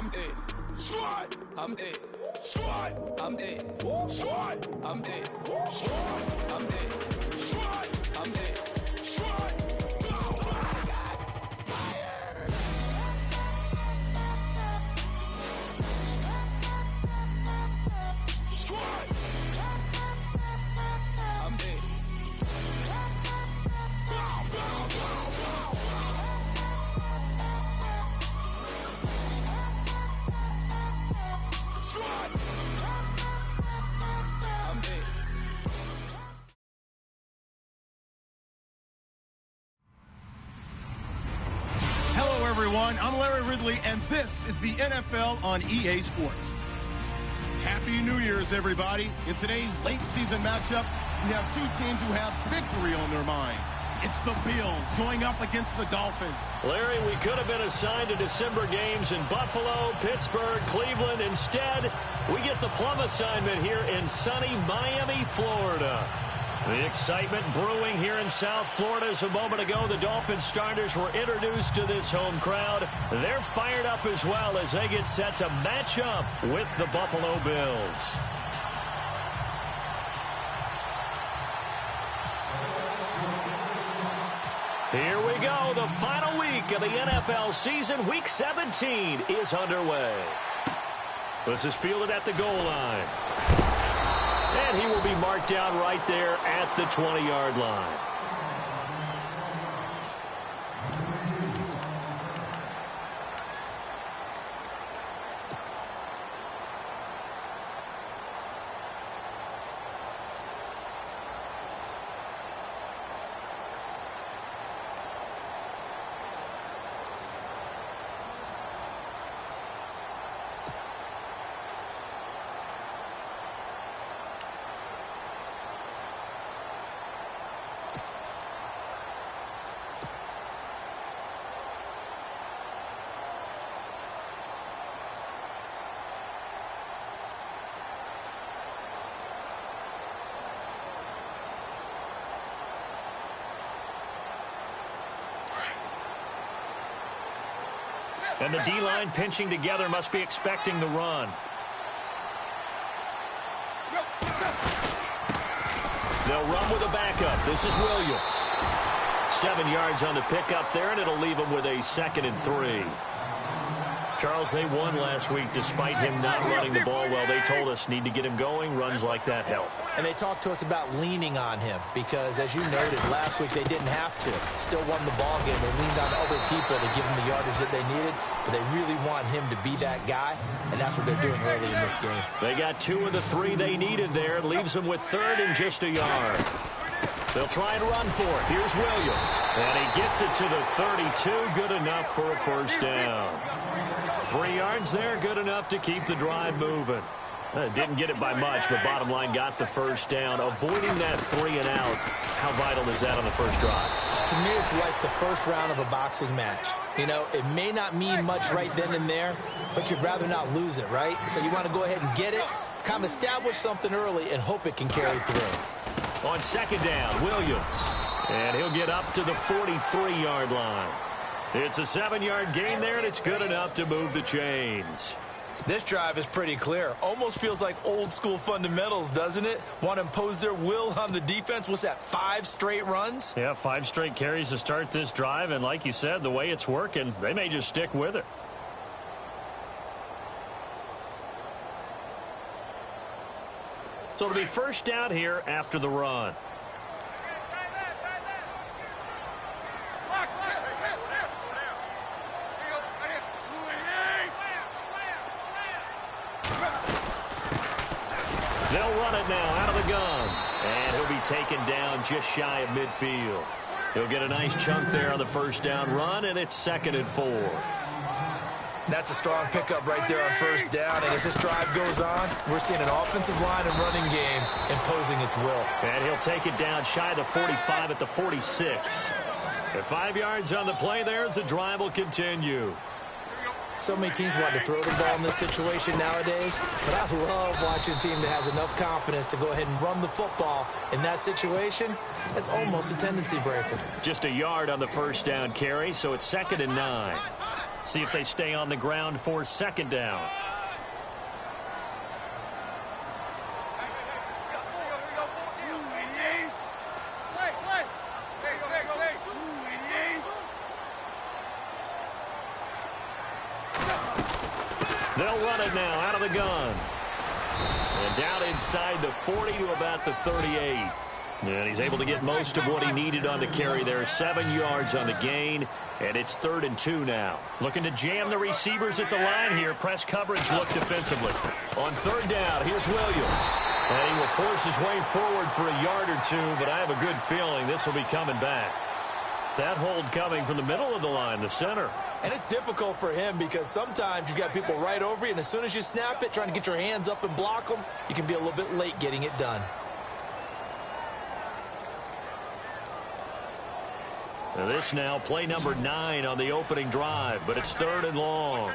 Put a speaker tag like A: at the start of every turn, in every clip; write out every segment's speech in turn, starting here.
A: I'm dead. Squad, I'm dead. Squad, I'm dead. Squad, I'm dead. Squad, I'm dead. Squad, I'm dead. Squad. Oh my God! Fire! Squad, I'm dead.
B: Hello, everyone. I'm Larry Ridley, and this is the NFL on EA Sports. Happy New Year's, everybody. In today's late-season matchup, we have two teams who have victory on their minds. It's the Bills going up against the Dolphins.
C: Larry, we could have been assigned to December games in Buffalo, Pittsburgh, Cleveland. Instead, we get the plum assignment here in sunny Miami, Florida. The excitement brewing here in South Florida. As a moment ago, the Dolphins starters were introduced to this home crowd. They're fired up as well as they get set to match up with the Buffalo Bills. Here we go. The final week of the NFL season. Week 17 is underway. This is fielded at the goal line. And he will be marked down right there at the 20-yard line. And the D-line pinching together must be expecting the run. They'll run with a backup. This is Williams. 7 yards on the pickup there, and it'll leave him with a 2nd and 3. Charles, they won last week despite him not running the ball well. They told us need to get him going. Runs like that help.
D: And they talked to us about leaning on him because, as you noted, last week they didn't have to. Still won the ball game. They leaned on other people to give them the yardage that they needed, but they really want him to be that guy, and that's what they're doing early in this game.
C: They got 2 of the 3 they needed there. It leaves them with 3rd and just a yard. They'll try and run for it. Here's Williams. And he gets it to the 32. Good enough for a first down. 3 yards there, good enough to keep the drive moving. Didn't get it by much, but bottom line got the first down. Avoiding that 3 and out, how vital is that on the first drive?
D: To me, it's like the first round of a boxing match. You know, it may not mean much right then and there, but you'd rather not lose it, right? So you want to go ahead and get it, kind of establish something early, and hope it can carry through.
C: On 2nd down, Williams. And he'll get up to the 43-yard line. It's a 7-yard gain there, and it's good enough to move the chains.
D: This drive is pretty clear. Almost feels like old-school fundamentals, doesn't it? Want to impose their will on the defense. What's that, 5 straight runs?
C: Yeah, 5 straight carries to start this drive, and like you said, the way it's working, they may just stick with it. So it'll be first down here after the run. They'll run it now out of the gun. And he'll be taken down just shy of midfield. He'll get a nice chunk there on the first down run, and it's 2nd and 4.
D: That's a strong pickup right there on first down. And as this drive goes on, we're seeing an offensive line and running game imposing its will.
C: And he'll take it down shy of the 45 at the 46. At 5 yards on the play there, as the drive will continue.
D: So many teams want to throw the ball in this situation nowadays, but I love watching a team that has enough confidence to go ahead and run the football in that situation. That's almost a tendency breaker.
C: Just a yard on the first down carry, so it's 2nd and 9. See if they stay on the ground for second down. They'll run it now out of the gun. And down inside the 40 to about the 38. And he's able to get most of what he needed on the carry there. 7 yards on the gain. And it's 3rd and 2 now. Looking to jam the receivers at the line here. Press coverage look defensively. On 3rd down, here's Williams. And he will force his way forward for a yard or two, but I have a good feeling this will be coming back. That hold coming from the middle of the line, the center.
D: And it's difficult for him because sometimes you've got people right over you, and as soon as you snap it, trying to get your hands up and block them, you can be a little bit late getting it done.
C: Now this now play number 9 on the opening drive, but it's 3rd and long.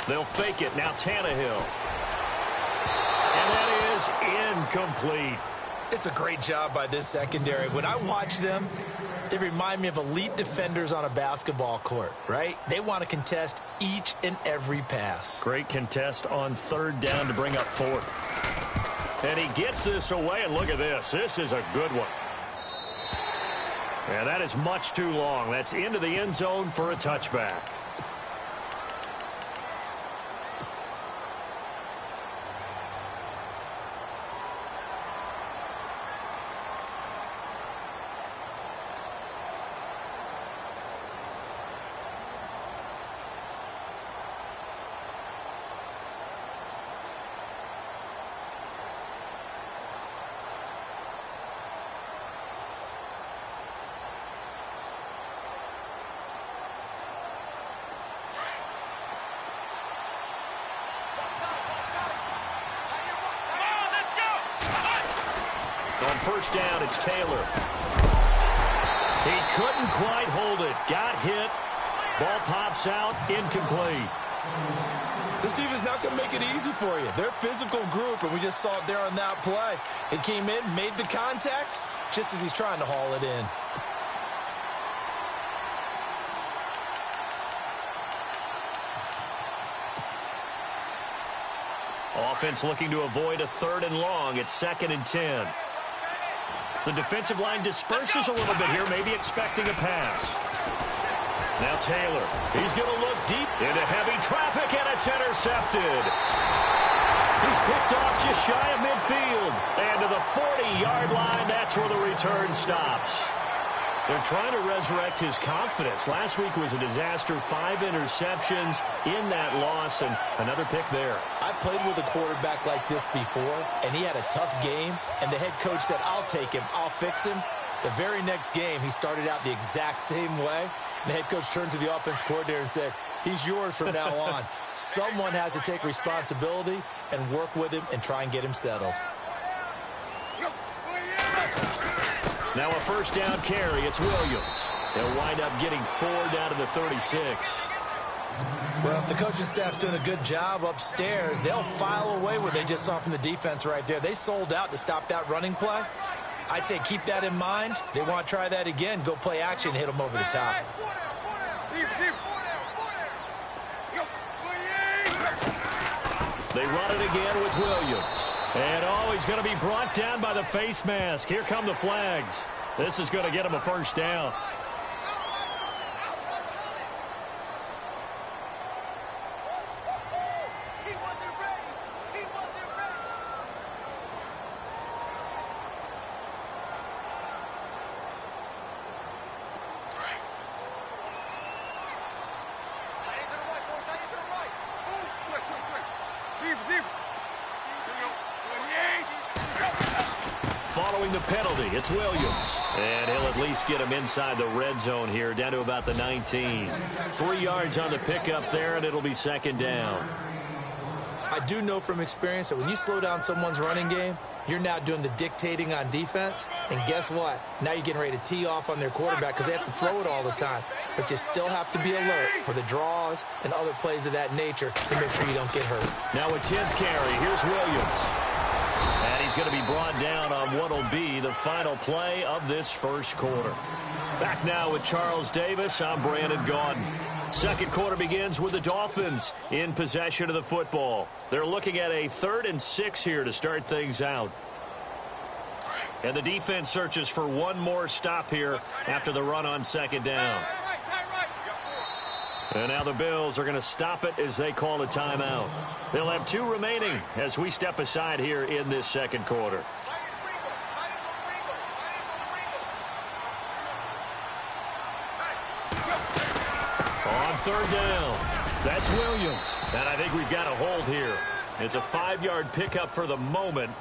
C: They'll fake it. Now Tannehill. And that is incomplete.
D: It's a great job by this secondary. When I watch them, they remind me of elite defenders on a basketball court, right? They want to contest each and every pass.
C: Great contest on 3rd down to bring up 4th. And he gets this away, and look at this. This is a good one. And that is much too long. That's into the end zone for a touchback. On 1st down, it's Taylor. He couldn't quite hold it. Got hit. Ball pops out. Incomplete.
D: This defense is not going to make it easy for you. They're a physical group, and we just saw it there on that play. It came in, made the contact, just as he's trying to haul it in.
C: Offense looking to avoid a 3rd and long. It's 2nd and 10. The defensive line disperses a little bit here, maybe expecting a pass. Now Taylor, he's going to look deep into heavy traffic, and it's intercepted. He's picked off just shy of midfield. And to the 40-yard line, that's where the return stops. They're trying to resurrect his confidence. Last week was a disaster. 5 interceptions in that loss, and another pick there.
D: I played with a quarterback like this before, and he had a tough game, and the head coach said, I'll take him, I'll fix him. The very next game, he started out the exact same way, and the head coach turned to the offense coordinator and said, he's yours from now on. Someone has to take responsibility and work with him and try and get him settled.
C: Now a 1st down carry. It's Williams. They'll wind up getting 4 down to the 36.
D: Well, if the coaching staff's doing a good job upstairs, they'll file away what they just saw from the defense right there. They sold out to stop that running play. I'd say keep that in mind. They want to try that again. Go play action, hit them over the top.
C: They run it again with Williams. And, he's going to be brought down by the face mask. Here come the flags. This is going to get him a 1st down. Following the penalty, it's Williams. And he'll at least get him inside the red zone here, down to about the 19. 3 yards on the pickup there, and it'll be 2nd down.
D: I do know from experience that when you slow down someone's running game, You're now doing the dictating on defense, and guess what? Now you're getting ready to tee off on their quarterback because they have to throw it all the time. But you still have to be alert for the draws and other plays of that nature to make sure you don't get hurt.
C: Now a 10th carry. Here's Williams. And he's going to be brought down on what will be the final play of this first quarter. Back now with Charles Davis. I'm Brandon Gaudin. Second quarter begins with the Dolphins in possession of the football. They're looking at a 3rd and 6 here to start things out. And the defense searches for one more stop here after the run on second down. And now the Bills are going to stop it as they call a timeout. They'll have 2 remaining as we step aside here in this second quarter. On 3rd down, that's Williams. And I think we've got a hold here. It's a 5-yard pickup for the moment.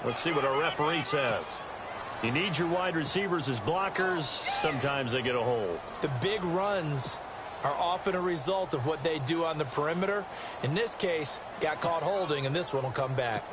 C: Let's see what our referee says. You need your wide receivers as blockers. Sometimes they get a hold.
D: The big runs are often a result of what they do on the perimeter. In this case, got caught holding, and this one will come back.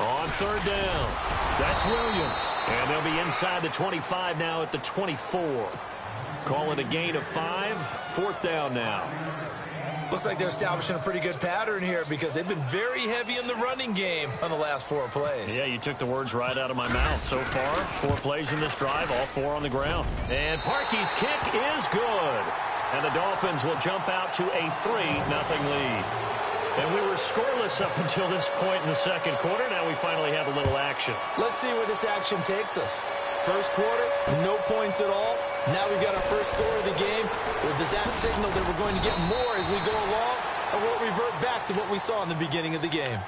C: On 3rd down, that's Williams. And they'll be inside the 25 now at the 24. Call it a gain of 5. 4th down now.
D: Looks like they're establishing a pretty good pattern here because they've been very heavy in the running game on the last 4 plays.
C: Yeah, you took the words right out of my mouth. So far, 4 plays in this drive, all 4 on the ground. And Parkey's kick is good. And the Dolphins will jump out to a 3-0 lead. And we were scoreless up until this point in the second quarter. Now we finally have a little action.
D: Let's see where this action takes us. First quarter, no points at all. Now we've got our first score of the game. Well, does that signal that we're going to get more as we go along? Or will it revert back to what we saw in the beginning of the game?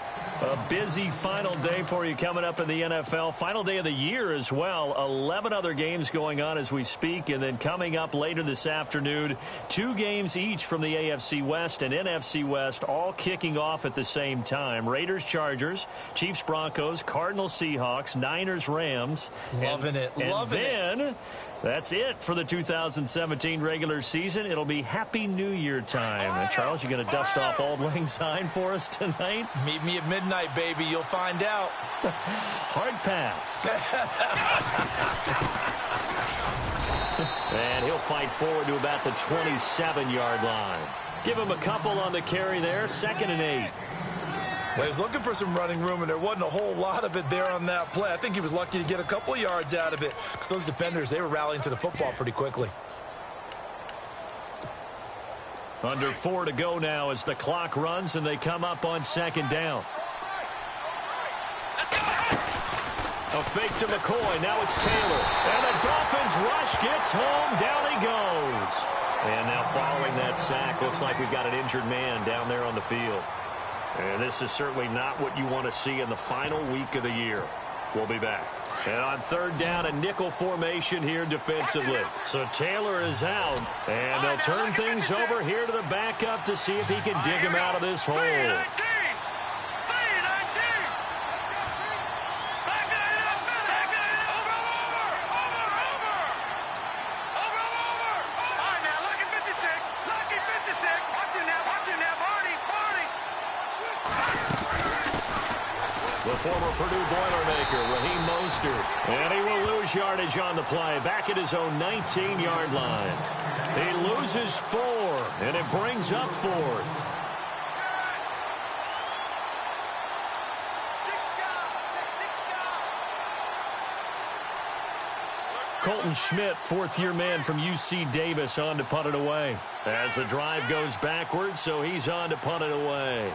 C: A busy final day for you coming up in the NFL. Final day of the year as well. 11 other games going on as we speak. And then coming up later this afternoon, 2 games each from the AFC West and NFC West, all kicking off at the same time. Raiders, Chargers, Chiefs, Broncos, Cardinals, Seahawks, Niners, Rams.
D: Loving it.
C: That's it for the 2017 regular season. It'll be Happy New Year time. And Charles, you going to dust off Auld Lang Syne for us tonight?
D: Meet me at midnight, baby. You'll find out.
C: Hard pass. And he'll fight forward to about the 27-yard line. Give him a couple on the carry there. 2nd and 8.
D: Well, he was looking for some running room, and there wasn't a whole lot of it there on that play. I think he was lucky to get a couple of yards out of it because those defenders, they were rallying to the football pretty quickly.
C: Under 4 to go now as the clock runs and they come up on 2nd down. A fake to McCoy. Now it's Taylor. And the Dolphins rush gets home. Down he goes. And now following that sack, looks like we've got an injured man down there on the field. And this is certainly not what you want to see in the final week of the year. We'll be back. And on 3rd down, a nickel formation here defensively. So Taylor is out, and they'll turn things over here to the backup to see if he can dig him out of this hole. The former Purdue Boilermaker, Raheem Mostert. And he will lose yardage on the play. Back at his own 19-yard line. He loses 4, and it brings up 4th. Colton Schmidt, 4th-year man from UC Davis, on to punt it away. As the drive goes backwards, so he's on to punt it away.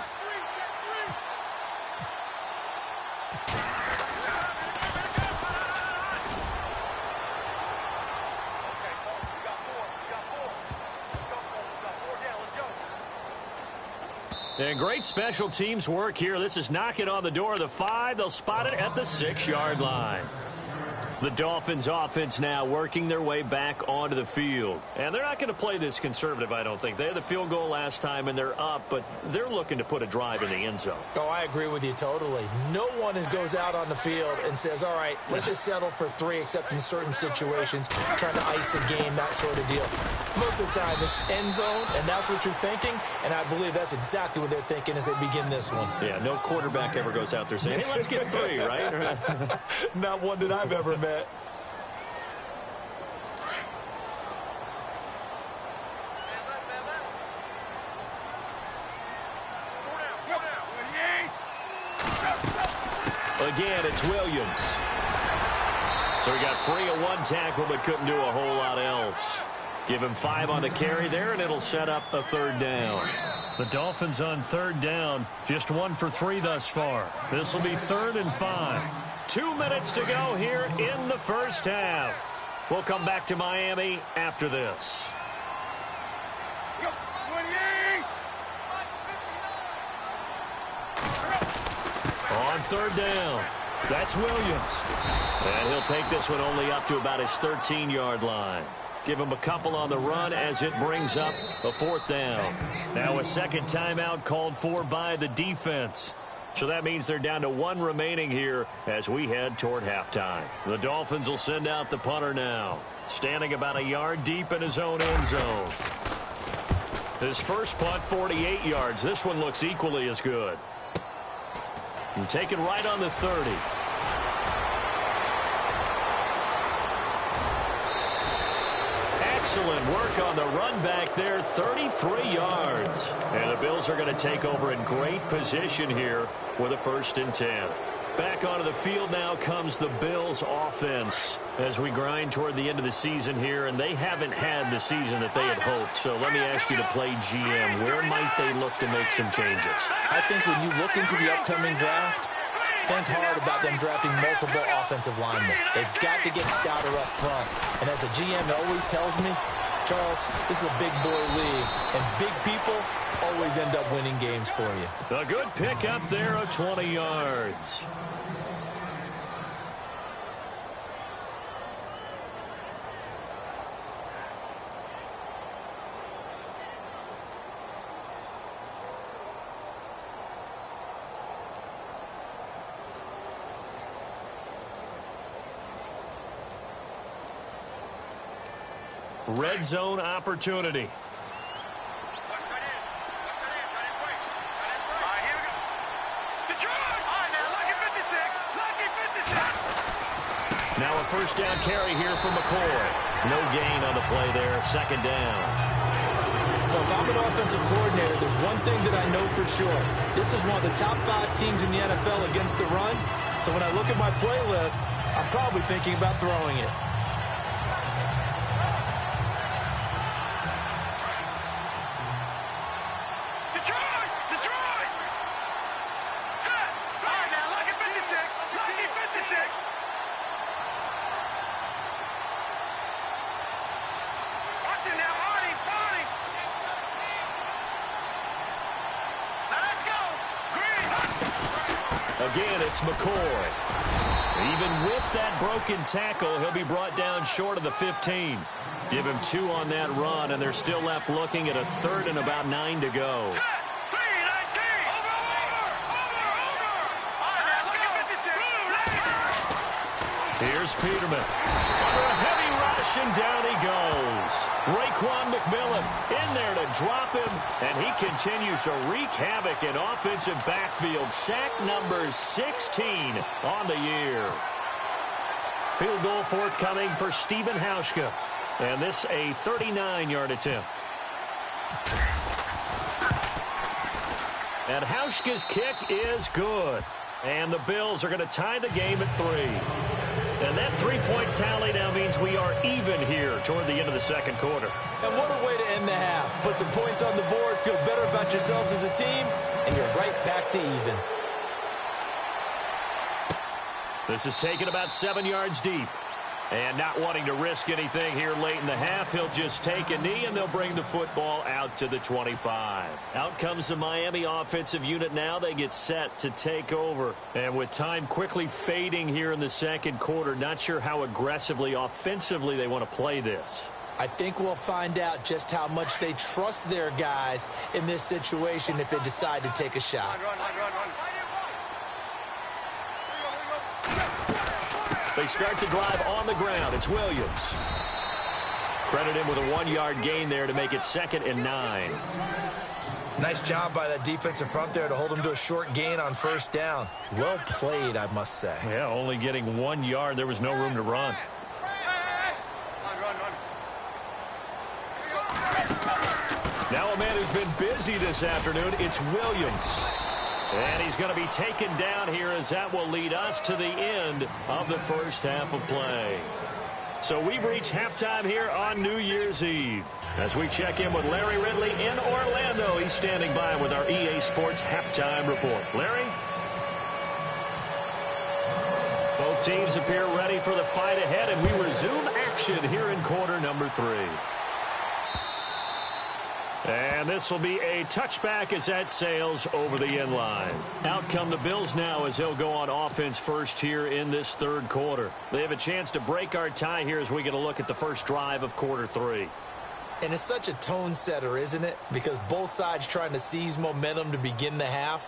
C: And great special teams work here. This is knocking on the door of the 5. They'll spot it at the 6-yard line. The Dolphins offense now working their way back onto the field. And they're not going to play this conservative, I don't think. They had the field goal last time, and they're up, but they're looking to put a drive in the end zone.
D: Oh, I agree with you totally. No one goes out on the field and says, all right, let's just settle for 3, except in certain situations, trying to ice a game, that sort of deal. Most of the time, it's end zone, and that's what you're thinking, and I believe that's exactly what they're thinking as they begin this one.
C: Yeah, no quarterback ever goes out there saying, hey, let's get 3, right?
D: Not one that I've ever met.
C: Again, it's Williams. So he got free of 1 tackle, but couldn't do a whole lot else. Give him 5 on the carry there, and it'll set up a 3rd down.
E: The Dolphins on 3rd down, just 1 for 3 thus far. This will be 3rd and 5.
C: 2 minutes to go here in the first half. We'll come back to Miami after this. On 3rd down, that's Williams. And he'll take this one only up to about his 13-yard line. Give him a couple on the run as it brings up a 4th down. Now a second timeout called for by the defense. So that means they're down to 1 remaining here as we head toward halftime. The Dolphins will send out the punter now, standing about a yard deep in his own end zone. His first punt, 48 yards. This one looks equally as good. And taken right on the 30. Excellent work on the run back there, 33 yards. And the Bills are going to take over in great position here with a 1st and 10. Back onto the field now comes the Bills offense as we grind toward the end of the season here, and they haven't had the season that they had hoped. So let me ask you to play GM. Where might they look to make some changes?
D: I think when you look into the upcoming draft, think hard about them drafting multiple offensive linemen. They've got to get stouter up front. And as a GM always tells me, Charles, this is a big boy league, and big people always end up winning games for you.
C: A good pick up there of 20 yards. Red zone opportunity. Now a 1st down carry here for McCoy. No gain on the play there, 2nd down.
D: So if I'm an offensive coordinator, there's one thing that I know for sure. This is one of the top 5 teams in the NFL against the run. So when I look at my playlist, I'm probably thinking about throwing it.
C: Again, it's McCoy. Even with that broken tackle, he'll be brought down short of the 15. Give him 2 on that run, and they're still left looking at a 3rd and about 9 to go. Here's Peterman. Under a heavy rush, and down he goes. Raekwon McMillan in there to drop him, and he continues to wreak havoc in offensive backfield. Sack number 16 on the year. Field goal forthcoming for Stephen Hauschka, and this a 39-yard attempt. And Hauschka's kick is good. And the Bills are going to tie the game at 3. And that 3-point tally now means we are even here toward the end of the 2nd quarter.
D: And what a way to end the half. Put some points on the board, feel better about yourselves as a team, and you're right back to even.
C: This is taken about 7 yards deep. And not wanting to risk anything here late in the half, he'll just take a knee, and they'll bring the football out to the 25. Out comes the Miami offensive unit now. They get set to take over. And with time quickly fading here in the second quarter, not sure how aggressively, offensively they want to play this.
D: I think we'll find out just how much they trust their guys in this situation if they decide to take a shot.
C: They start the drive on the ground. It's Williams. Credit him with a 1-yard gain there to make it 2nd and 9.
D: Nice job by that defensive front there to hold him to a short gain on first down. Well played, I must say.
C: Yeah, only getting 1 yard. There was no room to run. Now a man who's been busy this afternoon, it's Williams. And he's going to be taken down here as that will lead us to the end of the first half of play. So we've reached halftime here on New Year's Eve. As we check in with Larry Ridley in Orlando, he's standing by with our EA Sports halftime report. Larry? Both teams appear ready for the fight ahead, and we resume action here in quarter number 3. And this will be a touchback as that sails over the end line. Out come the Bills now as they'll go on offense first here in this third quarter. They have a chance to break our tie here as we get a look at the first drive of quarter 3.
D: And it's such a tone setter, isn't it? Because both sides trying to seize momentum to begin the half.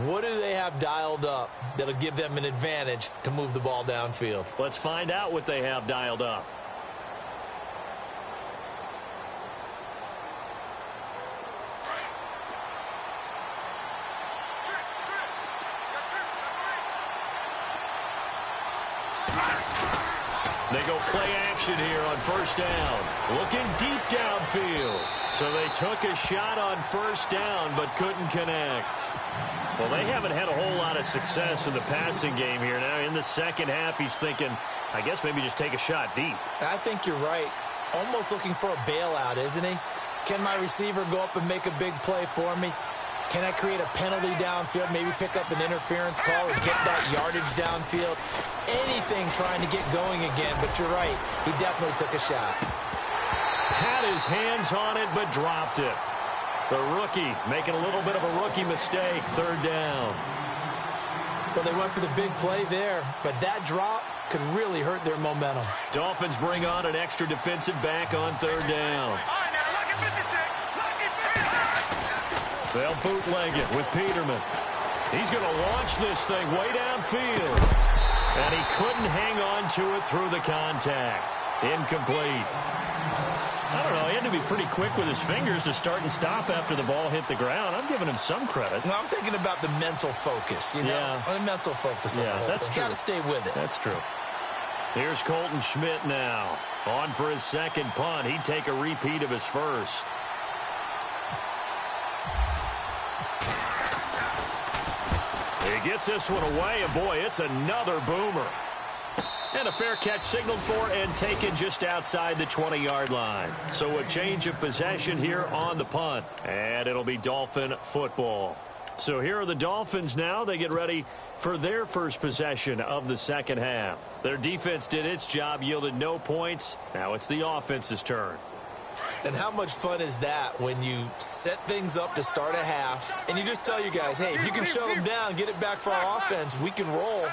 D: What do they have dialed up that'll give them an advantage to move the ball downfield?
C: Let's find out what they have dialed up. They go play action here on first down. Looking deep downfield. So they took a shot on first down but couldn't connect. Well, they haven't had a whole lot of success in the passing game here. Now in the second half, he's thinking, I guess maybe just take a shot deep.
D: I think you're right. Almost looking for a bailout, isn't he? Can my receiver go up and make a big play for me? Can I create a penalty downfield, maybe pick up an interference call or get that yardage downfield? Anything trying to get going again, but you're right. He definitely took a shot.
C: Had his hands on it, but dropped it. The rookie making a little bit of a rookie mistake, third down.
D: Well, they went for the big play there, but that drop could really hurt their momentum.
C: Dolphins bring on an extra defensive back on third down. They'll bootleg it with Peterman. He's going to launch this thing way downfield. And he couldn't hang on to it through the contact. Incomplete. I don't know. He had to be pretty quick with his fingers to start and stop after the ball hit the ground. I'm giving him some credit.
D: Well, I'm thinking about the mental focus, you know?
C: Yeah.
D: The mental focus.
C: Yeah, that's true.
D: Got to stay with it.
C: That's true. Here's Colton Schmidt now. On for his second punt. He'd take a repeat of his first. He gets this one away, and boy, it's another boomer. And a fair catch signaled for and taken just outside the 20-yard line. So a change of possession here on the punt. And it'll be Dolphin football. So here are the Dolphins now. They get ready for their first possession of the second half. Their defense did its job, yielded no points. Now it's the offense's turn.
D: And how much fun is that when you set things up to start a half and you just tell your guys, hey, if you can shut them down, get it back for our offense, we can roll.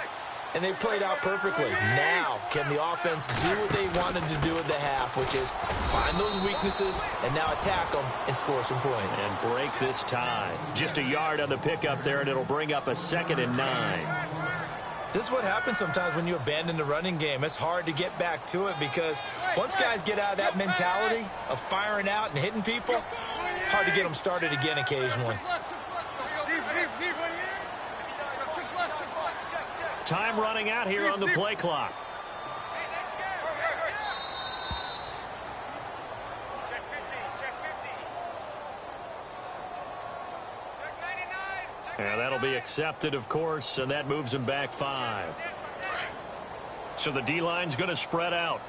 D: And they played out perfectly. Now, can the offense do what they wanted to do at the half, which is find those weaknesses and now attack them and score some points.
C: And break this tie. Just a yard on the pickup there, and it'll bring up a 2nd and 9.
D: This is what happens sometimes when you abandon the running game. It's hard to get back to it because once guys get out of that mentality of firing out and hitting people, hard to get them started again occasionally.
C: Time running out here on the play clock. And that'll be accepted, of course, and that moves him back 5. So the D-line's going to spread out.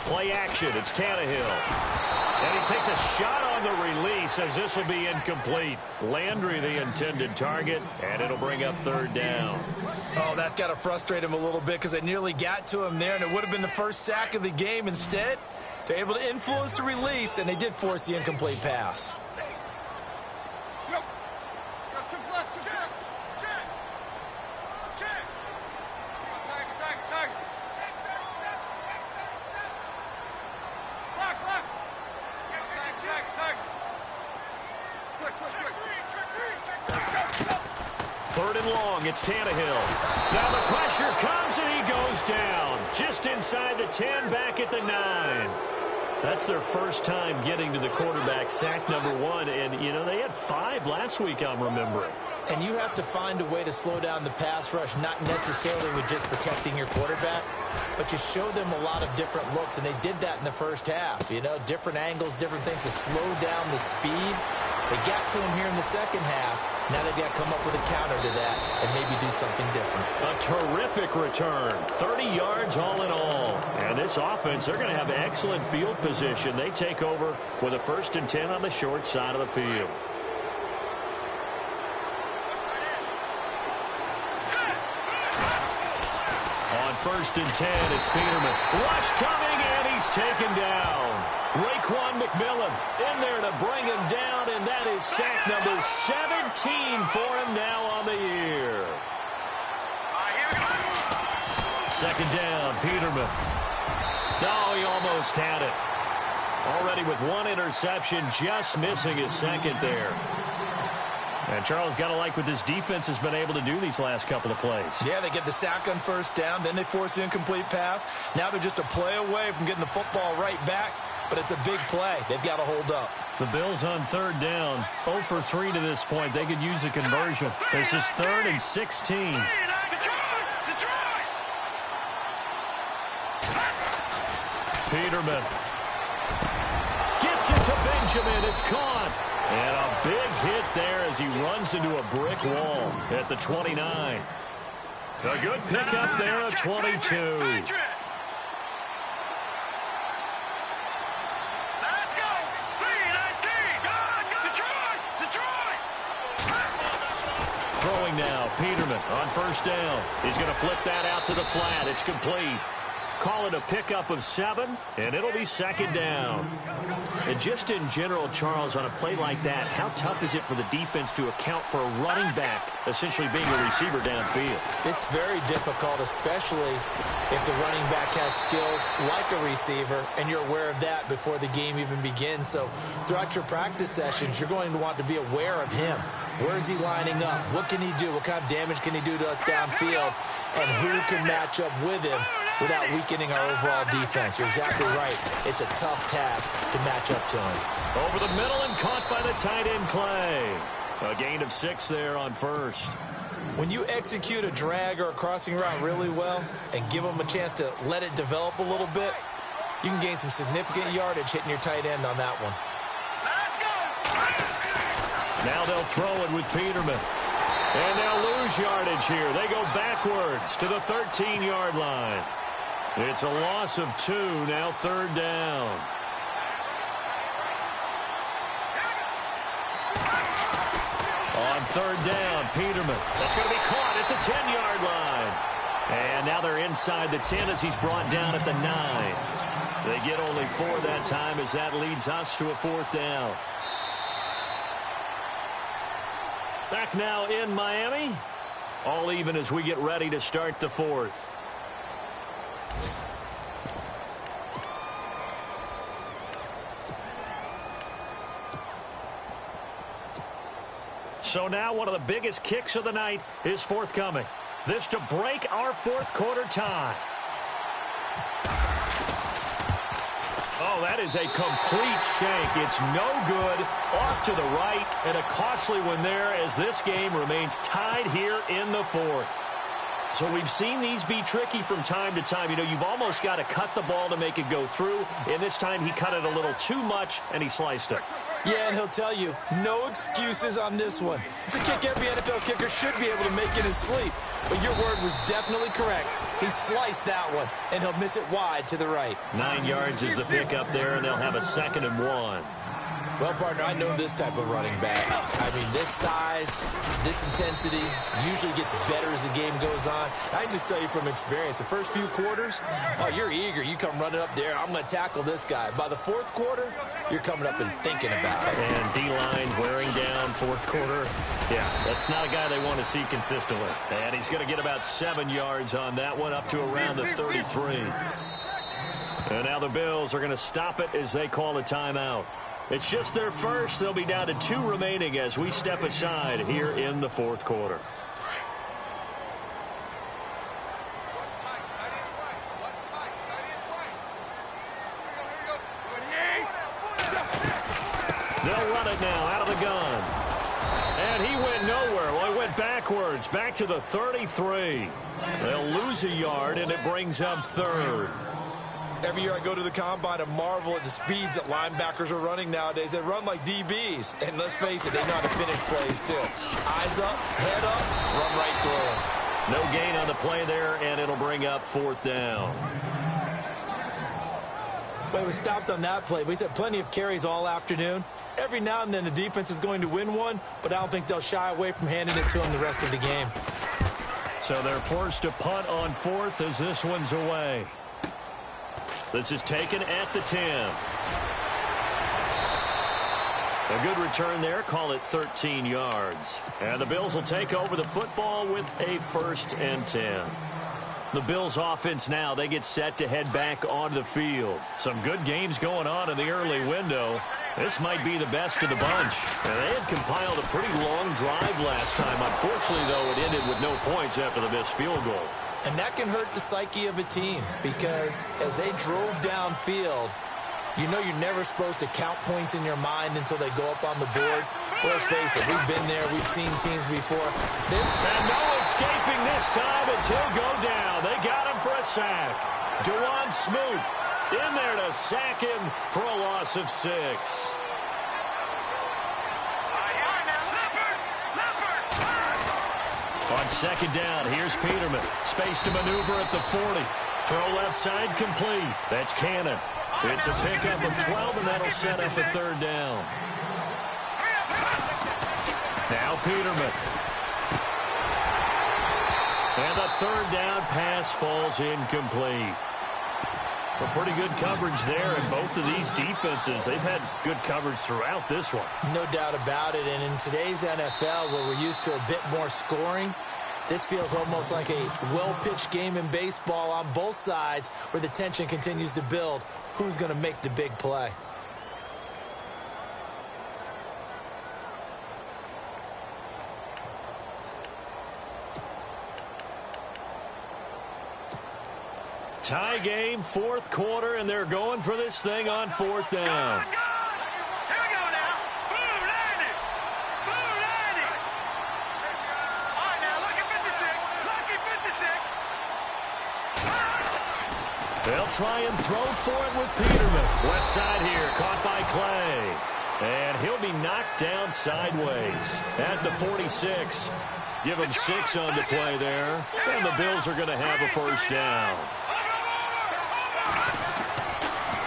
C: Play action. It's Tannehill. And he takes a shot on the release as this will be incomplete. Landry the intended target, and it'll bring up third down.
D: Oh, that's got to frustrate him a little bit because they nearly got to him there, and it would have been the first sack of the game. Instead, they're able to influence the release, and they did force the incomplete pass.
C: Third and long, it's Tannehill. Now the pressure comes and he goes down. Just inside the 10, back at the 9. That's their first time getting to the quarterback, sack number 1. And, you know, they had 5 last week, I'm remembering.
D: And you have to find a way to slow down the pass rush, not necessarily with just protecting your quarterback, but you show them a lot of different looks, and they did that in the first half. You know, different angles, different things to slow down the speed. They got to him here in the second half. Now they've got to come up with a counter to that and maybe do something different.
C: A terrific return. 30 yards all in all. And this offense, they're going to have excellent field position. They take over with a 1st and 10 on the short side of the field. On 1st and 10, it's Peterman. Rush coming, and he's taken down. Raekwon McMillan in there to bring him down, and that is sack number 17 for him now on the year. Second down, Peterman. No, he almost had it. Already with 1 interception, just missing his second there. And Charles, got to like what this defense has been able to do these last couple of plays.
D: Yeah, they get the sack on 1st down, then they force the incomplete pass. Now they're just a play away from getting the football right back, but it's a big play. They've got to hold up.
E: The Bills on 3rd down, 0 for 3 to this point. They could use a conversion. This is 3rd and 16. Peterman gets it to Benjamin. It's caught. And a big hit there as he runs into a brick wall at the 29. A good pickup there at 22. Throwing now, Peterman on 1st down. He's going to flip that out to the flat. It's complete. Call it a pickup of 7, and it'll be 2nd down. And just in general, Charles, on a play like that, how tough is it for the defense to account for a running back essentially being a receiver downfield?
D: It's very difficult, especially if the running back has skills like a receiver, and you're aware of that before the game even begins. So throughout your practice sessions, you're going to want to be aware of him. Where is he lining up? What can he do? What kind of damage can he do to us downfield? And who can match up with him without weakening our overall defense? You're exactly right. It's a tough task to match up to him.
C: Over the middle and caught by the tight end Clay. A gain of 6 there on 1st.
D: When you execute a drag or a crossing route really well and give them a chance to let it develop a little bit, you can gain some significant yardage hitting your tight end on that one.
C: Now they'll throw it with Peterman. And they'll lose yardage here. They go backwards to the 13-yard line. It's a loss of 2, now 3rd down. On 3rd down, Peterman. That's going to be caught at the 10-yard line. And now they're inside the 10 as he's brought down at the 9. They get only 4 that time as that leads us to a 4th down. Back now in Miami. All even as we get ready to start the 4th. So now one of the biggest kicks of the night is forthcoming. This to break our 4th quarter tie. Oh, that is a complete shank. It's no good. Off to the right, and a costly one there as this game remains tied here in the 4th. So we've seen these be tricky from time to time. You know, you've almost got to cut the ball to make it go through, and this time he cut it a little too much, and he sliced it.
D: Yeah, and he'll tell you, no excuses on this one. It's a kick every NFL kicker should be able to make in his sleep. But your word was definitely correct. He sliced that one, and he'll miss it wide to the right.
E: 9 yards is the pickup there, and they'll have a 2nd and 1.
D: Well, partner, I know this type of running back. I mean, this size, this intensity usually gets better as the game goes on. I can just tell you from experience, the first few quarters, oh, you're eager. You come running up there, I'm going to tackle this guy. By the fourth quarter, you're coming up and thinking about it.
E: And D-line wearing down fourth quarter. Yeah, that's not a guy they want to see consistently. And he's going to get about 7 yards on that one, up to around the 33. And now the Bills are going to stop it as they call a timeout. It's just their first. They'll be down to 2 remaining as we step aside here in the fourth quarter. They'll run it now out of the gun. And he went nowhere. Well, he went backwards, back to the 33. They'll lose a yard, and it brings up 3rd.
D: Every year I go to the combine and marvel at the speeds that linebackers are running nowadays. They run like DBs. And let's face it, they know how to finish plays too. Eyes up, head up, run right through them.
E: No gain on the play there, and it'll bring up 4th down.
D: Well, he was stopped on that play, but he's had plenty of carries all afternoon. Every now and then the defense is going to win one, but I don't think they'll shy away from handing it to him the rest of the game.
E: So they're forced to punt on 4th as this one's away. This is taken at the 10. A good return there. Call it 13 yards. And the Bills will take over the football with a 1st and 10. The Bills offense now, they get set to head back onto the field. Some good games going on in the early window. This might be the best of the bunch. And they had compiled a pretty long drive last time. Unfortunately, though, it ended with no points after the missed field goal.
D: And that can hurt the psyche of a team because as they drove downfield, you know you're never supposed to count points in your mind until they go up on the board. Well, let's face it, we've been there. We've seen teams before.
E: And no escaping this time as he'll go down. They got him for a sack. Dewan Smoot in there to sack him for a loss of 6. On 2nd down, here's Peterman. Space to maneuver at the 40. Throw left side complete. That's Cannon. It's a pickup of 12, and that'll set up a 3rd down. Now Peterman. And the 3rd down pass falls incomplete. Well, pretty good coverage there, and both of these defenses, they've had good coverage throughout this one.
D: No doubt about it, and in today's NFL, where we're used to a bit more scoring, this feels almost like a well-pitched game in baseball on both sides where the tension continues to build. Who's going to make the big play?
E: Tie game, 4th quarter, and they're going for this thing on 4th down. They'll try and throw for it with Peterman. Left side here, caught by Clay. And he'll be knocked down sideways at the 46. Give him 6 on the play there. And the Bills are going to have a 1st down.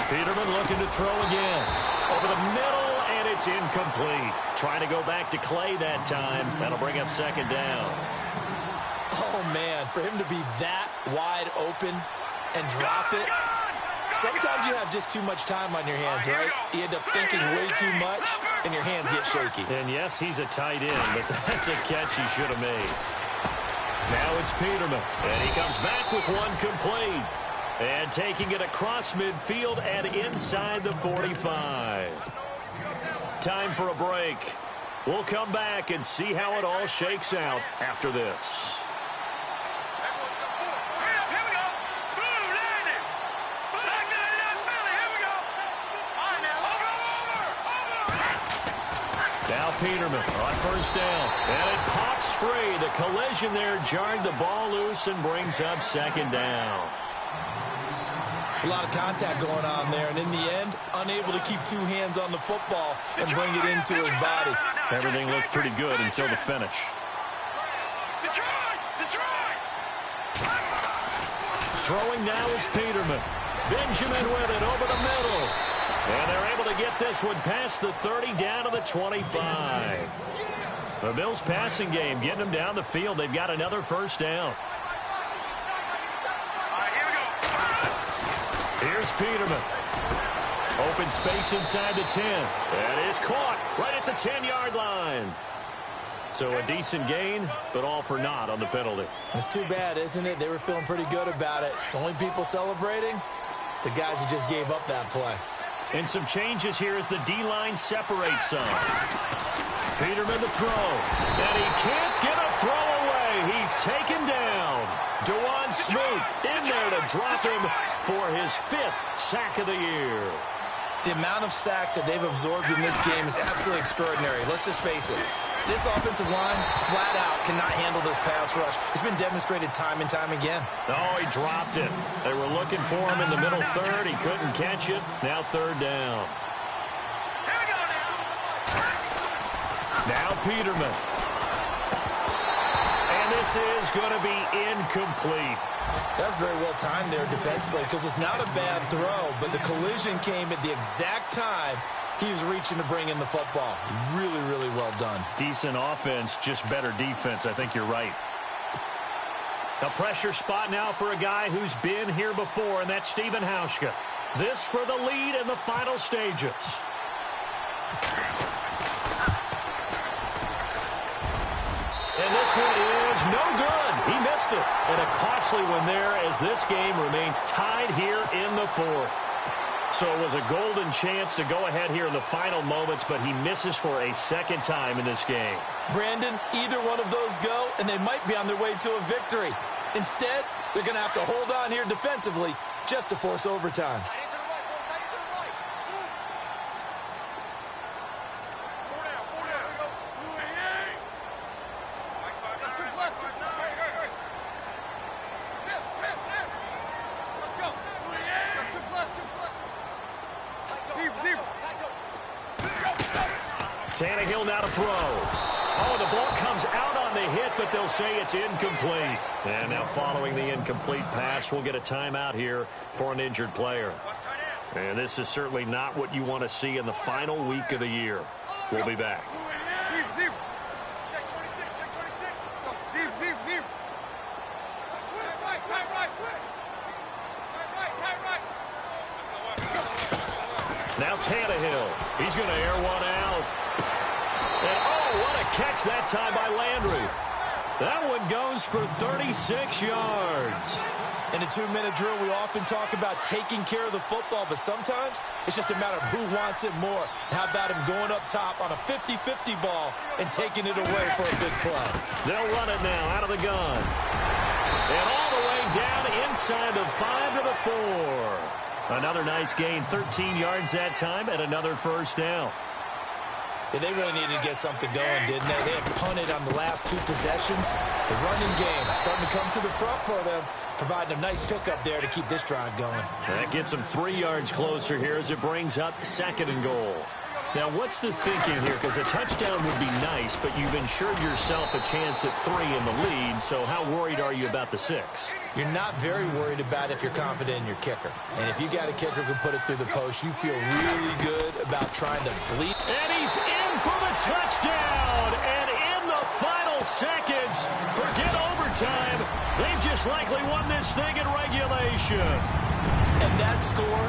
E: Peterman looking to throw again. Over the middle, and it's incomplete. Trying to go back to Clay that time. That'll bring up 2nd down.
D: Oh, man, for him to be that wide open and drop it. Sometimes you have just too much time on your hands, right? You end up thinking way too much, and your hands get shaky.
E: And yes, he's a tight end, but that's a catch he should have made. Now it's Peterman, and he comes back with one complete. And taking it across midfield and inside the 45. Time for a break. We'll come back and see how it all shakes out after this. Now Peterman on 1st down. And it pops free. The collision there jarred the ball loose and brings up 2nd down.
D: It's a lot of contact going on there, and in the end, unable to keep 2 hands on the football and bring it into his body.
E: Everything looked pretty good until the finish.
C: Throwing now is Peterman. Benjamin with it over the middle. And they're able to get this one past the 30 down to the 25. The Bills passing game getting them down the field. They've got another first down. Here's Peterman. Open space inside the 10. That is caught right at the 10-yard line. So a decent gain, but all for naught on the penalty.
D: It's too bad, isn't it? They were feeling pretty good about it. The only people celebrating, the guys who just gave up that play.
C: And some changes here as the D-line separates some. Peterman to throw. And he can't get a throw away. He's taken down. DeJuan Smoot in there to drop him for his 5th sack of the year.
D: The amount of sacks that they've absorbed in this game is absolutely extraordinary. Let's just face it. This offensive line, flat out, cannot handle this pass rush. It's been demonstrated time and time again.
C: Oh, he dropped it. They were looking for him in the middle third. He couldn't catch it. Now third down. Now Peterman. And this is going to be incomplete.
D: That's very well timed there defensively because it's not a bad throw, but the collision came at the exact time he was reaching to bring in the football. Really, really well done.
C: Decent offense, just better defense. I think you're right. A pressure spot now for a guy who's been here before, and that's Stephen Hauschka. This for the lead in the final stages. And this one is no good. He missed it. And a costly one there as this game remains tied here in the 4th. So it was a golden chance to go ahead here in the final moments, but he misses for a second time in this game.
D: Brandon, either one of those go, and they might be on their way to a victory. Instead, they're going to have to hold on here defensively just to force overtime.
C: Tannehill now to throw. Oh, the ball comes out on the hit, but they'll say it's incomplete. And now following the incomplete pass, we'll get a timeout here for an injured player. And this is certainly not what you want to see in the final week of the year. We'll be back. Now Tannehill. He's going to air one out. And, oh, what a catch that time by Landry. That one goes for 36 yards.
D: In a 2-minute drill, we often talk about taking care of the football, but sometimes it's just a matter of who wants it more. How about him going up top on a 50-50 ball and taking it away for a big play?
C: They'll run it now out of the gun. And all the way down inside the 5 to the 4. Another nice gain, 13 yards that time, and another first down.
D: Yeah, they really needed to get something going, didn't they? They had punted on the last 2 possessions. The running game starting to come to the front for them, providing a nice pickup there to keep this drive going.
C: That gets them 3 yards closer here as it brings up 2nd and goal. Now, what's the thinking here? Because a touchdown would be nice, but you've ensured yourself a chance at 3 in the lead, so how worried are you about the 6?
D: You're not very worried about if you're confident in your kicker. And if you got a kicker who can put it through the post, you feel really good about trying to bleed.
C: And he's in for the touchdown! And in the final seconds, forget overtime, they've just likely won this thing in regulation.
D: And that score,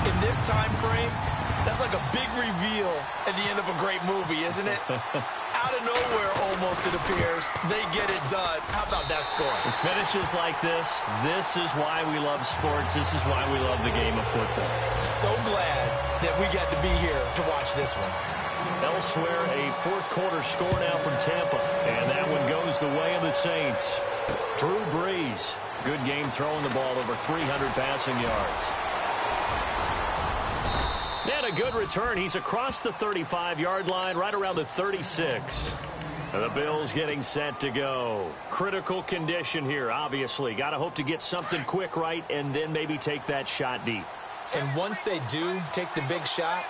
D: in this time frame, that's like a big reveal at the end of a great movie, isn't it? Out of nowhere, almost, it appears. They get it done. How about that score?
C: Finishes like this is why we love sports. This is why we love the game of football.
D: So glad that we got to be here to watch this one.
C: Elsewhere, a 4th quarter score now from Tampa. And that one goes the way of the Saints. Drew Brees, good game throwing the ball, over 300 passing yards. And a good return. He's across the 35-yard line, right around the 36. The Bills getting set to go. Critical condition here, obviously. Got to hope to get something quick right and then maybe take that shot deep.
D: And once they do take the big shot,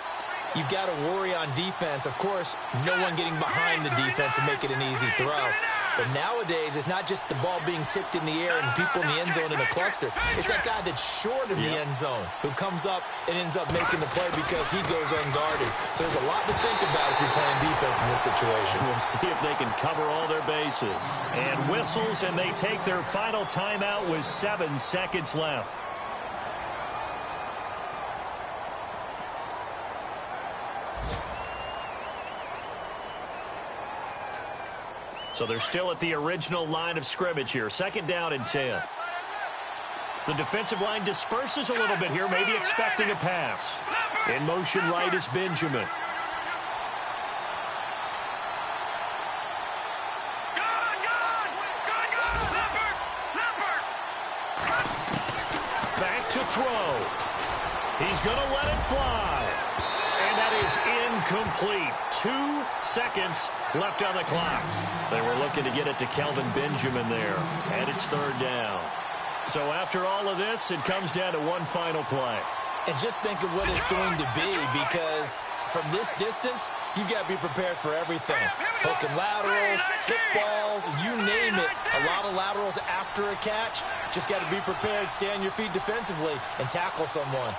D: you've got to worry on defense. Of course, no one getting behind the defense and make it an easy throw. But nowadays, it's not just the ball being tipped in the air and people in the end zone in a cluster. It's that guy that's short of the end zone who comes up and ends up making the play because he goes unguarded. So there's a lot to think about if you're playing defense in this situation.
C: We'll see if they can cover all their bases. And whistles, and they take their final timeout with 7 seconds left. So they're still at the original line of scrimmage here. 2nd down and 10. The defensive line disperses a little bit here, maybe expecting a pass. In motion right is Benjamin. Back to throw. He's going to let it fly. And that is incomplete. 2 seconds left on the clock. They were looking to get it to Kelvin Benjamin there. And it's 3rd down. So after all of this, it comes down to one final play.
D: And just think of what it's going to be, because from this distance, you've got to be prepared for everything. Hook and laterals, tip balls, you name it. A lot of laterals after a catch. Just got to be prepared, stay on your feet defensively, and tackle someone.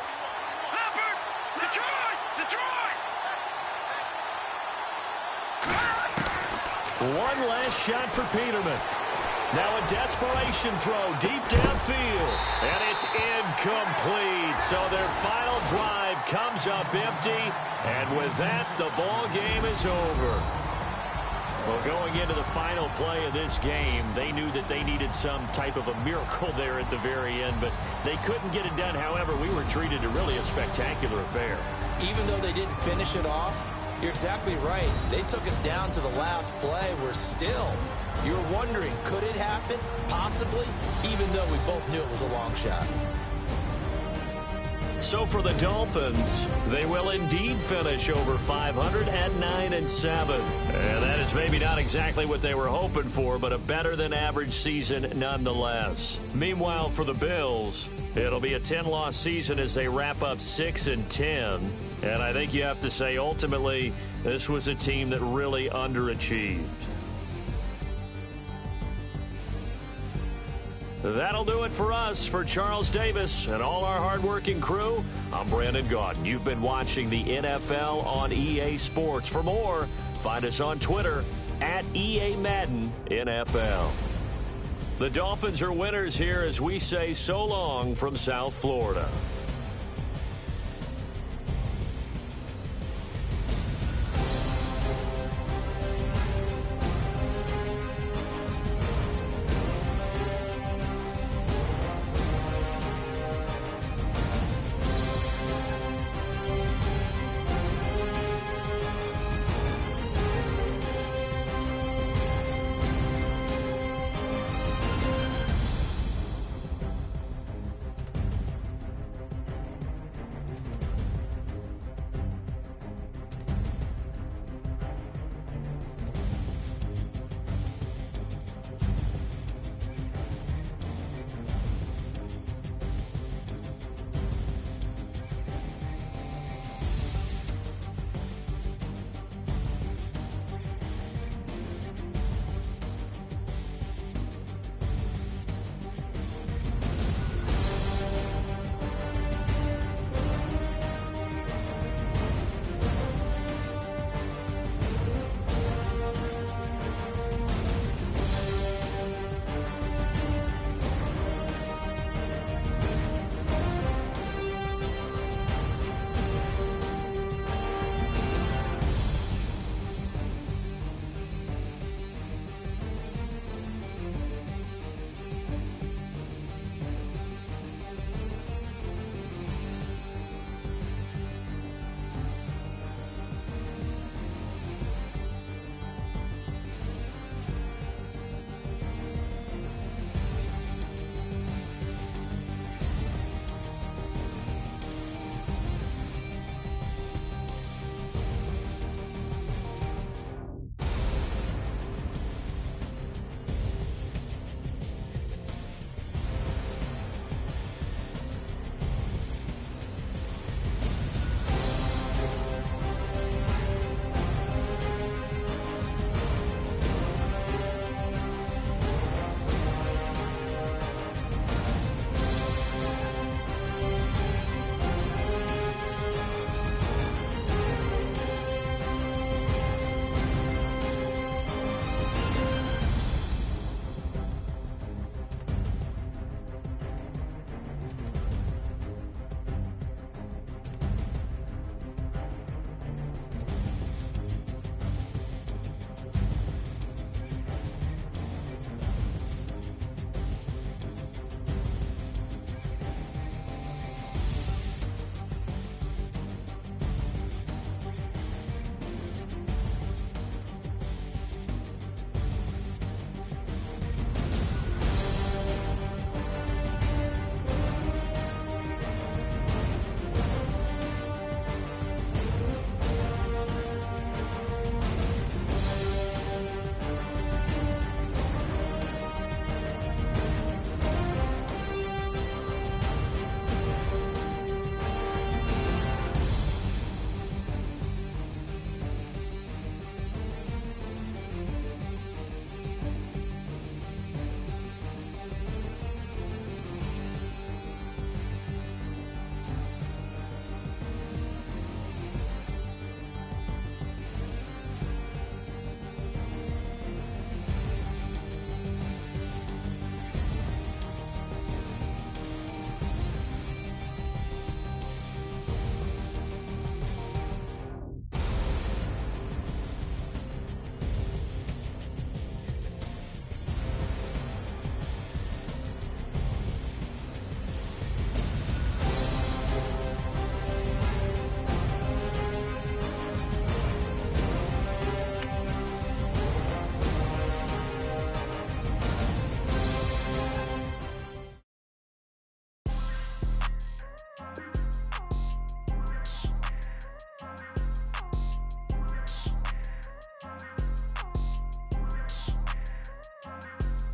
C: One last shot for Peterman. Now a desperation throw deep downfield. And it's incomplete. So their final drive comes up empty. And with that, the ball game is over. Well, going into the final play of this game, they knew that they needed some type of a miracle there at the very end. But they couldn't get it done. However, we were treated to really a spectacular affair.
D: Even though they didn't finish it off, you're exactly right. They took us down to the last play. We're still, you're wondering, could it happen? Possibly, even though we both knew it was a long shot.
C: So for the Dolphins, they will indeed finish over 500 at 9-7. And that is maybe not exactly what they were hoping for, but a better than average season nonetheless. Meanwhile, for the Bills, it'll be a 10-loss season as they wrap up 6-10. And I think you have to say, ultimately, this was a team that really underachieved. That'll do it for us. For Charles Davis and all our hardworking crew, I'm Brandon Gaudin. You've been watching the NFL on EA Sports. For more, find us on Twitter at EA Madden NFL. The Dolphins are winners here as we say so long from South Florida.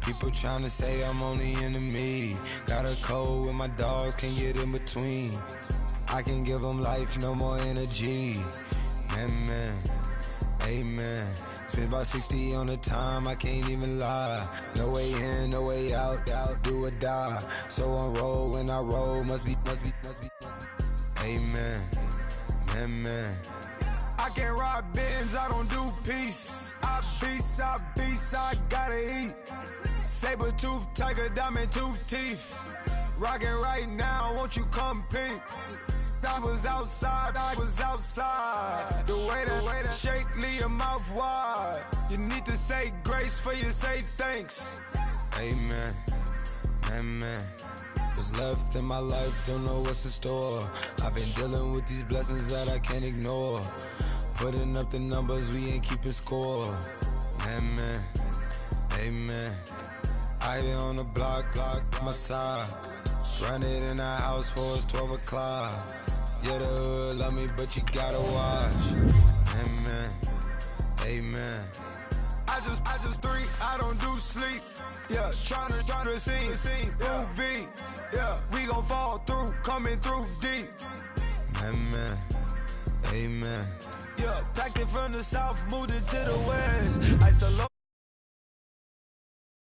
F: People tryna say I'm only enemy. Got a code with my dogs, can't get in between. I can give them life, no more energy. Man, amen. Spent about 60 on the time, I can't even lie. No way in, no way out, do or die. So on roll when I roll, must be. Amen, man.
A: I can't ride Benz, I don't do peace. I beast, I gotta eat. Saber tooth, tiger, diamond tooth teeth. Rockin' right now, won't you come peep? I was outside. The way that shake, leave your mouth wide. You need to say grace for you say thanks.
F: Amen, what's left in my life, don't know what's in store. I've been dealing with these blessings that I can't ignore. Putting up the numbers, we ain't keeping score. Amen. I been on the block, my side. Run it in the house for it's 12 o'clock. Yeah, the hood love me, but you gotta watch. Amen.
A: I just three, I don't do sleep. Yeah, tryna see. UV. Yeah, we gon' fall through, coming through deep.
F: Amen.
A: Yeah, packed it from the south, moved it to the west. I still